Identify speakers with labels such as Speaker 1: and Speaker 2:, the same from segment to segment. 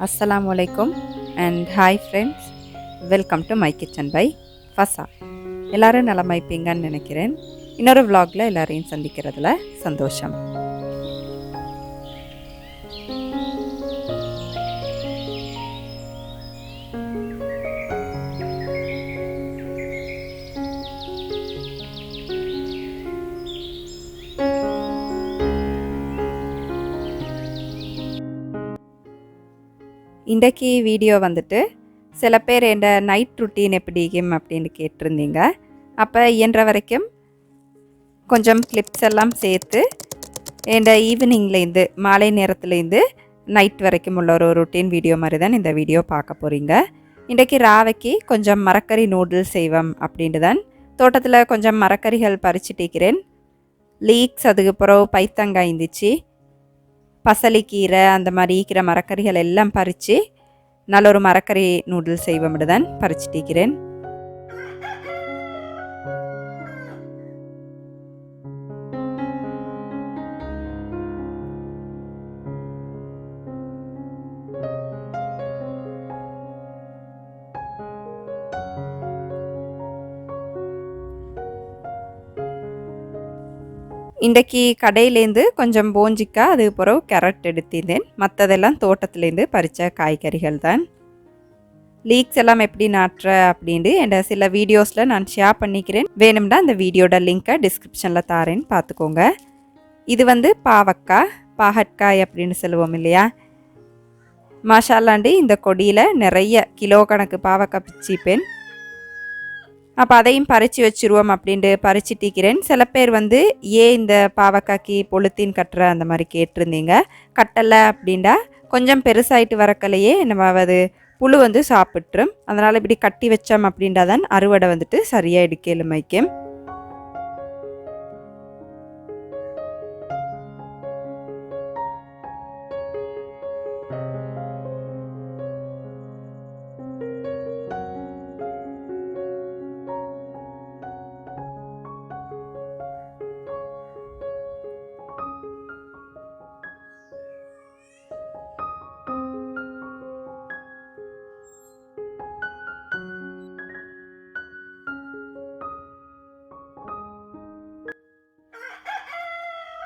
Speaker 1: Assalamu alaikum and hi friends. Welcome to my kitchen by Fasa. எல்லாரும் நலமா இருப்பீங்கன்னு நினைக்கிறேன். இன்னொரு vlogல எல்லாரையும் சந்திக்கிறதுல சந்தோஷம். இன்றைக்கி வீடியோ வந்துட்டு சில பேர் என் நைட் ருட்டீன் எப்படி அப்படின்னு கேட்டிருந்தீங்க. அப்போ இயன்ற வரைக்கும் கொஞ்சம் கிளிப்ஸ் எல்லாம் சேர்த்து என் ஈவினிங்லேருந்து மாலை நேரத்துலேருந்து நைட் வரைக்கும் உள்ள ஒரு ருட்டீன் வீடியோ மாதிரி தான் இந்த வீடியோ பார்க்க போகிறீங்க. இன்றைக்கி ராவைக்கு கொஞ்சம் மரக்கறி நூடுல்ஸ் செய்வோம் அப்படின்ட்டு தான் தோட்டத்தில் கொஞ்சம் மரக்கறிகள் பறிச்சுட்டிருக்கிறேன். லீக்ஸ் அதுக்கப்புறம் பைத்தங்காய் இருந்துச்சு, பசலிக்கீரை, அந்த மாதிரி ஈக்கிற மரக்கறிகள் எல்லாம் பறித்து நல்ல ஒரு மரக்கறி நூடுல்ஸ் செய்வோம்னு தான் பறிச்சுட்டிருக்கிறேன். இன்றைக்கி கடையிலேருந்து கொஞ்சம் போஞ்சிக்காய் அதுக்கப்புறம் கேரட் எடுத்திருந்தேன். மற்றதெல்லாம் தோட்டத்துலேருந்து பறித்த காய்கறிகள் தான். லீக்ஸ் எல்லாம் எப்படி நாட்டுற அப்படின்ட்டு என் சில வீடியோஸில் நான் ஷேர் பண்ணிக்கிறேன். வேணும்னா அந்த வீடியோட லிங்க்கை டிஸ்கிரிப்ஷனில் தாரேன்னு பார்த்துக்கோங்க. இது வந்து பாவக்காய், பாகற்காய் அப்படின்னு சொல்லுவோம் இல்லையா. மாஷால்லாண்டி இந்த கொடியில் நிறைய கிலோ கணக்கு பாவக்காய் பிச்சிப்பேன். அப்போ அதையும் பறித்து வச்சுருவோம் அப்படின்ட்டு பறிச்சுட்டிக்கிறேன். சில பேர் வந்து ஏன் இந்த பாவக்காய்க்கு பொழுத்தின் கட்டுற அந்த மாதிரி கேட்டிருந்தீங்க. கட்டலை அப்படின்டா கொஞ்சம் பெருசாகிட்டு வரக்கலையே நம்ம அது புழு வந்து சாப்பிட்ரும். அதனால் இப்படி கட்டி வச்சோம் அப்படின்டா தான் அறுவடை வந்துட்டு சரியாக எடுக்கலும் வைக்கும்.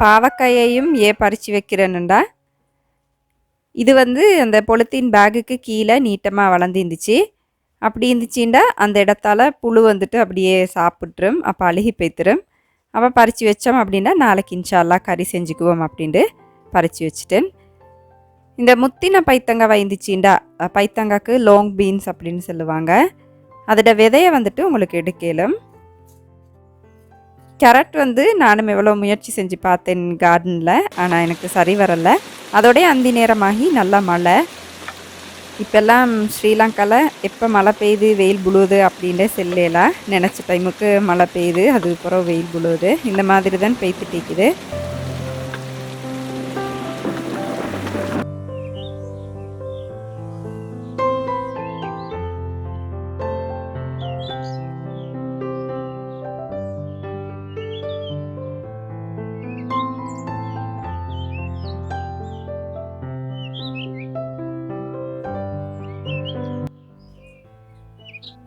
Speaker 1: பாவக்காயையும் ஏன் பறித்து வைக்கிறேன்னுண்டா, இது வந்து அந்த பொலித்தீன் பேக்குக்கு கீழே நீட்டமாக வளர்ந்துருந்துச்சு. அப்படி இருந்துச்சுண்டா அந்த இடத்தால் புழு வந்துட்டு அப்படியே சாப்பிட்ரும், அப்போ அழுகி போய்த்துரும். அப்போ பறித்து வச்சோம் அப்படின்னா நாளைக்கு இன்ஷால்லா கறி செஞ்சுக்குவோம் அப்படின்ட்டு பறித்து வச்சுட்டேன். இந்த முத்தின பைத்தங்காய் வந்துச்சுண்டா, பைத்தங்காய்க்கு லாங் பீன்ஸ் அப்படின்னு சொல்லுவாங்க. அதோட விதையை வந்துட்டு உங்களுக்கு எடுக்கலும். கேரட் வந்து நானும் எவ்வளோ முயற்சி செஞ்சு பார்த்தேன் கார்டனில், ஆனால் எனக்கு சரி வரலை. அதோடய அந்தி நேரமாகி நல்லா மழை. இப்போல்லாம் ஸ்ரீலங்காவில் எப்போ மழை பெய்யுது வெயில் புழுவுது அப்படின்ட்டு செல்லையெல்லாம் நினச்ச டைமுக்கு மழை பெய்யுது, அதுக்கப்புறம் வெயில் புழுவுது, இந்த மாதிரி தான் பெய்த்துட்டிக்குது.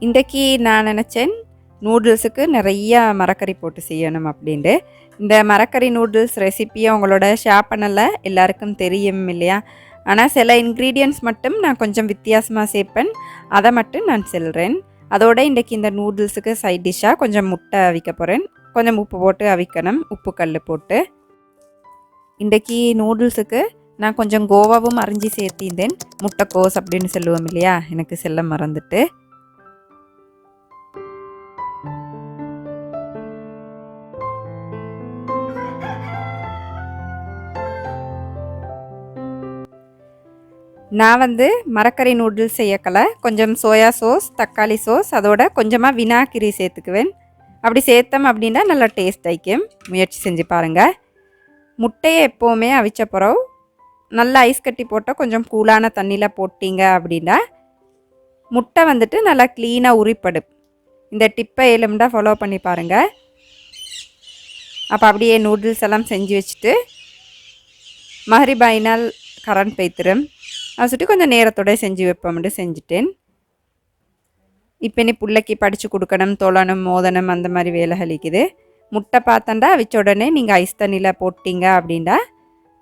Speaker 1: இன்றைக்கி நான் நினச்சேன் நூடுல்ஸுக்கு நிறையா மரக்கறி போட்டு செய்யணும் அப்படின்ட்டு. இந்த மரக்கறி நூடுல்ஸ் ரெசிப்பியை உங்களோட ஷேர் பண்ணலை, எல்லாருக்கும் தெரியும் இல்லையா. ஆனால் சில இன்க்ரீடியன்ட்ஸ் மட்டும் நான் கொஞ்சம் வித்தியாசமாக சேர்ப்பேன், அதை மட்டும் நான் சொல்கிறேன். அதோடு இன்றைக்கி இந்த நூடுல்ஸுக்கு சைட் டிஷ்ஷாக கொஞ்சம் முட்டை அவிக்க போகிறேன். கொஞ்சம் உப்பு போட்டு அவிக்கணும், உப்பு கல் போட்டு. இன்றைக்கி நூடுல்ஸுக்கு நான் கொஞ்சம் கோவாவும் அரிஞ்சு சேர்த்திருந்தேன். முட்டைக்கோஸ் அப்படின்னு சொல்லுவோம் இல்லையா, எனக்கு செல்ல மறந்துட்டு. நான் வந்து மரக்கறி நூடுல்ஸ் செய்யக்கலை, கொஞ்சம் சோயா சாஸ், தக்காளி சாஸ், அதோட கொஞ்சமாக வினாகிரி சேர்த்துக்குவேன். அப்படி சேர்த்தோம் அப்படின்னா நல்லா டேஸ்ட் ஆகிக்கும். முயற்சி செஞ்சு பாருங்கள். முட்டையை எப்போவுமே அவிச்ச பிறகு நல்லா ஐஸ் கட்டி போட்டால் கொஞ்சம் கூலான தண்ணியில் போட்டிங்க அப்படின்னா முட்டை வந்துட்டு நல்லா க்ளீனாக உரிப்படும். இந்த டிப்பை எலும்பா ஃபாலோ பண்ணி பாருங்கள். அப்போ அப்படியே நூடுல்ஸ் எல்லாம் செஞ்சு வச்சுட்டு மஹரிபாயினால் கரண்ட் போய்த்திரும். அது கொஞ்சம் நேரத்தோட செஞ்சு வைப்போம்னு செஞ்சுட்டேன். இப்போ நீ பிள்ளைக்கு படித்து கொடுக்கணும், தொழணும், மோதணும் அந்த மாதிரி வேலைகள் இருக்குது. முட்டை பார்த்தண்டா அவிச்ச உடனே நீங்கள் ஐஸ் தண்ணியில் போட்டிங்க அப்படின்னா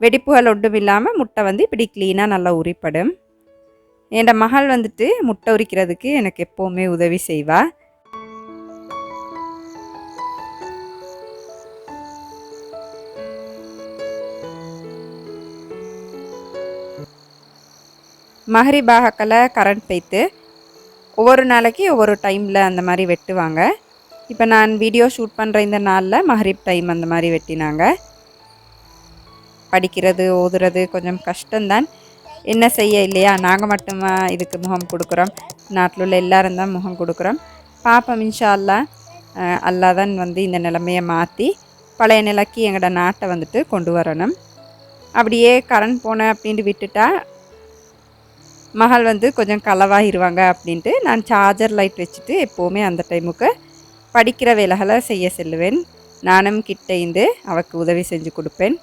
Speaker 1: வெடிப்புகள் ஒன்றும் இல்லாமல் முட்டை வந்து இப்படி க்ளீனாக நல்லா உரிப்படும். என் மகள் வந்துட்டு முட்டை உரிக்கிறதுக்கு எனக்கு எப்போவுமே உதவி செய்வா. மஹ்ரிபாகக்கல கரண்ட் போய்த்து ஒவ்வொரு நாளைக்கு ஒவ்வொரு டைமில் அந்த மாதிரி வெட்டுவாங்க. இப்போ நான் வீடியோ ஷூட் பண்ணுற இந்த நாளில் மஹ்ரிப் டைம் அந்த மாதிரி வெட்டினாங்க. படிக்கிறது ஓதுறது கொஞ்சம் கஷ்டம்தான், என்ன செய்ய இல்லையா? நாங்கள் மட்டுமா இதுக்கு முகம் கொடுக்குறோம், நாட்டில் உள்ள எல்லாரும் தான் முகம் கொடுக்குறோம். பாப்போம் இன்ஷா அல்லாஹ். அல்லாஹ் தான் வந்து இந்த நிலைமையை மாற்றி பழைய நிலைக்கு எங்களோட நாட்டை வந்துட்டு கொண்டு வரணும். அப்படியே கரண்ட் போனேன் அப்படின்ட்டு விட்டுட்டா மகள் வந்து கொஞ்சம் களவாகிடுவாங்க அப்படின்ட்டு நான் சார்ஜர் லைட் வச்சுட்டு எப்போவுமே அந்த டைமுக்கு படிக்கிற வேலைகளை செய்ய செல்லுவேன். நானும் கிட்ட இருந்து அவருக்கு உதவி செஞ்சு கொடுப்பேன்.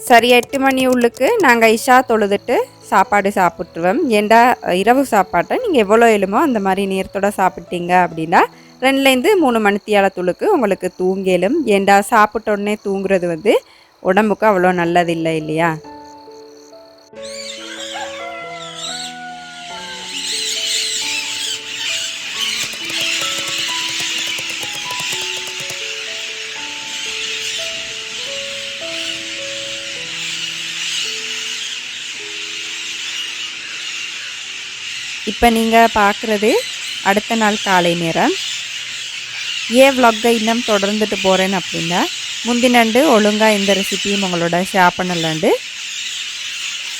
Speaker 1: சரி 8 மணி உள்ளுக்கு நாங்கள் இஷா தொழுதுட்டு சாப்பாடு சாப்பிட்ருவோம். ஏண்டா இரவு சாப்பாட்டை நீங்கள் எவ்வளோ எழுமோ அந்த மாதிரி நேரத்தோட சாப்பிட்டீங்க அப்படின்னா 2லேருந்து 3 மணித்தியாலத்துளுக்கு உங்களுக்கு தூங்கலும். ஏண்டா சாப்பிட்டோடனே தூங்குறது வந்து உடம்புக்கு அவ்வளோ நல்லதில்லை இல்லையா? இப்போ நீங்கள் பார்க்குறது அடுத்த நாள் காலை நேரம். ஏன் vlog-ஐ இன்னும் தொடர்ந்துட்டு போகிறேன்னு அப்படின்னா முந்தினண்டு ஒழுங்காக இந்த ரெசிபியும் உங்களோட ஷேர் பண்ணலாண்டு.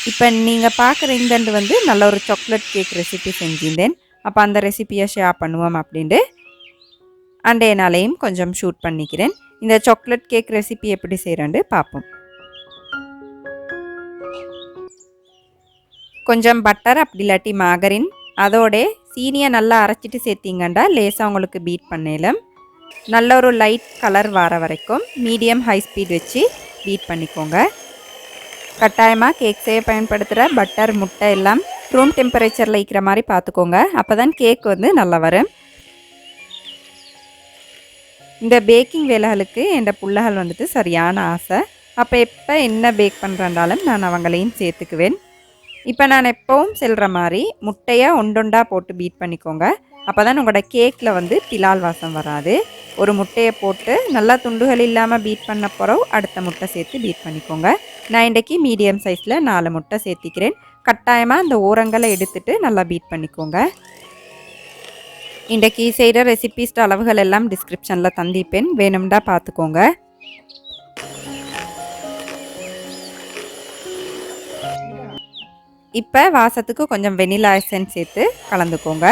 Speaker 1: இப்போ நீங்கள் பார்க்குற இந்தண்டு வந்து நல்ல ஒரு சாக்லேட் கேக் ரெசிபி செஞ்சிருந்தேன். அப்போ அந்த ரெசிபியை ஷேர் பண்ணுவோம் அப்படின்ட்டு அண்டைய நாளையும் கொஞ்சம் ஷூட் பண்ணிக்கிறேன். இந்த சாக்லேட் கேக் ரெசிபி எப்படி செய்கிறேன்னு பார்ப்போம். கொஞ்சம் பட்டர் அப்படி இல்லாட்டி மாகரின் அதோட சீனியை நல்லா அரைச்சிட்டு சேர்த்திங்கண்டா லேசாக உங்களுக்கு பீட் பண்ணலாம். நல்ல ஒரு லைட் கலர் வர வரைக்கும் மீடியம் ஹை ஸ்பீட் வச்சு பீட் பண்ணிக்கோங்க. கட்டாயமாக கேக் செய்ய பயன்படுத்துகிற பட்டர் முட்டை எல்லாம் ரூம் டெம்பரேச்சரில் இருக்கிற மாதிரி பார்த்துக்கோங்க. அப்போ தான் கேக் வந்து நல்லா வரும். இந்த பேக்கிங் வேலைகளுக்கு என் பிள்ளைகள் வந்துட்டு சரியான ஆசை. அப்போ எப்போ என்ன பேக் பண்ணுறேன்றாலும் நான் அவங்களையும் சேர்த்துக்குவேன். இப்போ நான் எப்போவும் செல்கிற மாதிரி முட்டையை ஒண்டொண்டா போட்டு பீட் பண்ணிக்கோங்க. அப்போ தான் உங்களோட கேக்கில் வந்து பிலால் வாசம் வராது. ஒரு முட்டையை போட்டு நல்லா துண்டுகள் இல்லாமல் பீட் பண்ண பிறகு அடுத்த முட்டை சேர்த்து பீட் பண்ணிக்கோங்க. நான் இன்றைக்கி மீடியம் சைஸில் 4 முட்டை சேர்த்திக்கிறேன். கட்டாயமாக அந்த ஓரங்களை எடுத்துட்டு நல்லா பீட் பண்ணிக்கோங்க. இன்றைக்கி செய்கிற ரெசிபிஸ்ட் அளவுகள் எல்லாம் டிஸ்கிரிப்ஷனில் தந்திப்பேன், வேணும்டா பார்த்துக்கோங்க. இப்போ வாசத்துக்கு கொஞ்சம் வெனிலா எசன்ஸ் சேர்த்து கலந்துக்கோங்க.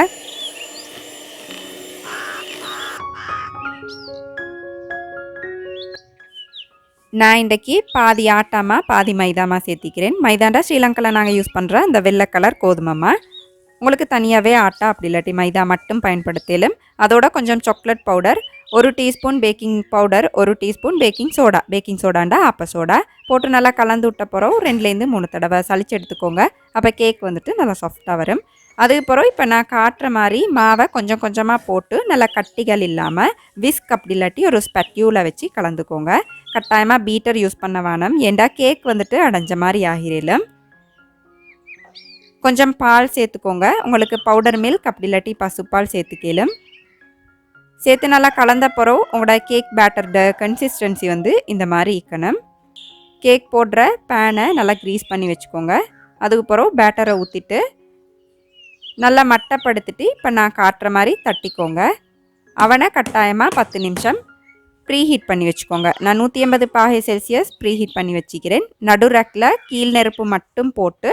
Speaker 1: நான் இன்றைக்கி பாதி ஆட்டாமா பாதி மைதாமா சேர்த்திக்கிறேன். மைதாண்டா ஸ்ரீலங்காவில் நாங்கள் யூஸ் பண்ணுற அந்த வெள்ளை கலர் கோதுமைமா. உங்களுக்கு தனியாகவே ஆட்டா அப்படி இல்லாட்டி மைதா மட்டும் பயன்படுத்தலும். அதோட கொஞ்சம் chocolate powder, 1 teaspoon baking powder, 1 teaspoon baking சோடாண்டா ஆப்ப சோடா போட்டு நல்லா கலந்து விட்ட பிறகு 2லேருந்து 3 தடவை சளிச்சு எடுத்துக்கோங்க. அப்போ கேக் வந்துட்டு நல்லா சாஃப்டாக வரும். அதுக்கு பிறகு இப்போ நான் காட்டுற மாதிரி மாவை கொஞ்சம் கொஞ்சமாக போட்டு நல்லா கட்டிகள் இல்லாமல் விஸ்க் அப்படி இல்லாட்டி ஒரு ஸ்பெட்யூவில் வச்சு கலந்துக்கோங்க. கட்டாயமாக பீட்டர் யூஸ் பண்ண வேணும், ஏண்டா கேக் வந்துட்டு அடைஞ்ச மாதிரி ஆகிரலும். கொஞ்சம் பால் சேர்த்துக்கோங்க. உங்களுக்கு பவுடர் மில்க் அப்படி இல்லாட்டி பசுப்பால் சேர்த்துக்கலும். சேர்த்து நல்லா கலந்த பிறகு உங்களோட கேக் பேட்டரோட கன்சிஸ்டன்சி வந்து இந்த மாதிரி இருக்கணும். கேக் போடுற பேனை நல்லா க்ரீஸ் பண்ணி வச்சுக்கோங்க. அதுக்கு பிறகு பேட்டரை ஊற்றிட்டு நல்லா மட்டப்படுத்திட்டு இப்போ நான் காட்டுற மாதிரி தட்டிக்கோங்க. அவனை கட்டாயமாக 10 நிமிஷம் ப்ரீ ஹீட் பண்ணி வச்சுக்கோங்க. நான் 180°C ப்ரீ ஹீட் பண்ணி வச்சுக்கிறேன். நடு ரேக்கில் கீழ் நெருப்பு மட்டும் போட்டு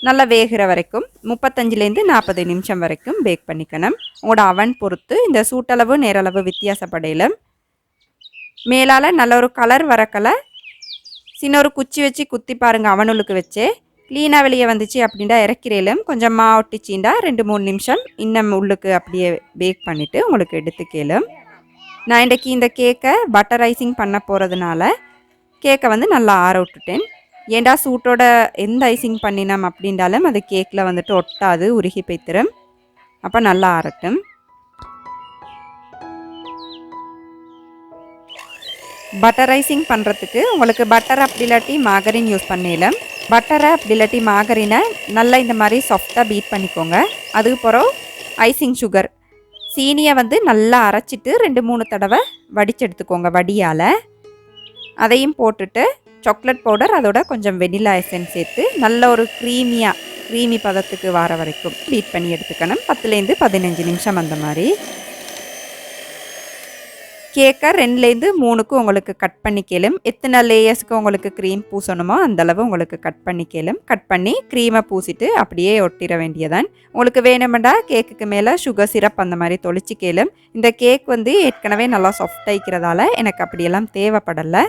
Speaker 1: நல்லா வேகிற வரைக்கும் 35லேருந்து 40 நிமிஷம் வரைக்கும் பேக் பண்ணிக்கணும். உங்களோட அவன் பொறுத்து இந்த சூட்டளவு நேரளவு வித்தியாசப்படையிலும். மேலால் நல்ல ஒரு கலர் வரக்கலை சின்ன ஒரு குச்சி வச்சு குத்தி பாருங்கள் அவனுக்கு வச்சு க்ளீனாக வெளியே வந்துச்சு அப்படின்டா இறக்கிறேலும் கொஞ்சம் மா ஒட்டிச்சின்டா 2-3 நிமிஷம் இன்னும் உள்ளுக்கு அப்படியே பேக் பண்ணிவிட்டு உங்களுக்கு எடுத்துக்கலும். நான் இன்றைக்கி இந்த கேக்கை பட்டர் ஐசிங் பண்ண போகிறதுனால கேக்கை வந்து நல்லா ஆற விட்டுட்டேன். ஏண்டா சூட்டோட எந்த ஐசிங் பண்ணினோம் அப்படின்றாலும் அது கேக்கில் வந்துட்டு ஒட்டாது, உருகி போய்த்திரும். அப்போ நல்லா ஆறட்டும். பட்டர் ஐசிங் பண்ணுறதுக்கு உங்களுக்கு பட்டர் அப்படி இல்லாட்டி மாகரின் யூஸ் பண்ணிடலாம். பட்டரை அப்படி இல்லாட்டி மாகரினை நல்லா இந்த மாதிரி சாஃப்டாக பீட் பண்ணிக்கோங்க. அதுக்கப்புறம் ஐசிங் சுகர் சீனியை வந்து நல்லா அரைச்சிட்டு 2-3 தடவை வடிச்செடுத்துக்கோங்க வடியால். அதையும் போட்டுட்டு சாக்லேட் பவுடர் அதோட கொஞ்சம் வெனிலா எசன்ஸ் சேர்த்து நல்ல ஒரு க்ரீமி பதத்துக்கு வர வரைக்கும் பீட் பண்ணி எடுத்துக்கணும். 10-15 நிமிஷம் அந்த மாதிரி. கேக்கை 2-3க்கு உங்களுக்கு கட் பண்ணிக்கலும். எத்தனை லேயர்ஸுக்கு உங்களுக்கு க்ரீம் பூசணுமோ அந்தளவு உங்களுக்கு கட் பண்ணிக்கலும். கட் பண்ணி க்ரீமை பூசிட்டு அப்படியே ஒட்டிட வேண்டியதான். உங்களுக்கு வேணுமெண்டா கேக்குக்கு மேலே சுகர் சிரப் அந்த மாதிரி தொளிச்சிக்கலும். இந்த கேக் வந்து ஏற்கனவே நல்லா சாஃப்டாகிக்கிறதால எனக்கு அப்படியெல்லாம் தேவைப்படலை.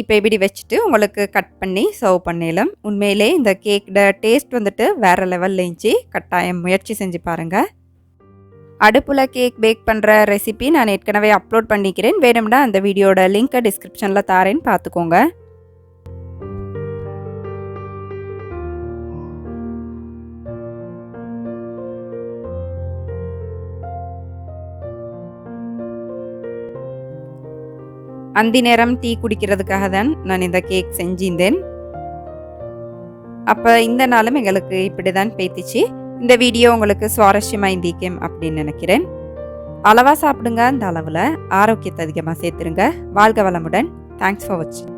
Speaker 1: இப்போ இப்படி வச்சுட்டு உங்களுக்கு கட் பண்ணி சர்வ் பண்ணிடலாம். உண்மையிலே இந்த கேக்கோட டேஸ்ட் வந்துட்டு வேறு லெவலில் இருந்துச்சு. கட்டாயம் முயற்சி செஞ்சு பாருங்கள். அடுப்பில் கேக் பேக் பண்ணுற ரெசிபி நான் ஏற்கனவே அப்லோட் பண்ணிக்கிறேன். வேணும்னா அந்த வீடியோட லிங்க்கை டிஸ்கிரிப்ஷனில் தாரேன்னு பார்த்துக்கோங்க. அந்தி நேரம் டீ குடிக்கிறதுக்காக தான் நான் இந்த கேக் செஞ்சிருந்தேன். அப்போ இந்த நாளும் எங்களுக்கு இப்படி தான் பேத்திச்சு. இந்த வீடியோ உங்களுக்கு சுவாரஸ்யமாக இருந்திக்கும் அப்படின்னு நினைக்கிறேன். அளவாக சாப்பிடுங்க, அந்த அளவில் ஆரோக்கியத்தை அதிகமாக சேர்த்துருங்க. வாழ்க வளமுடன். தேங்க்ஸ் ஃபார் வாட்சிங்.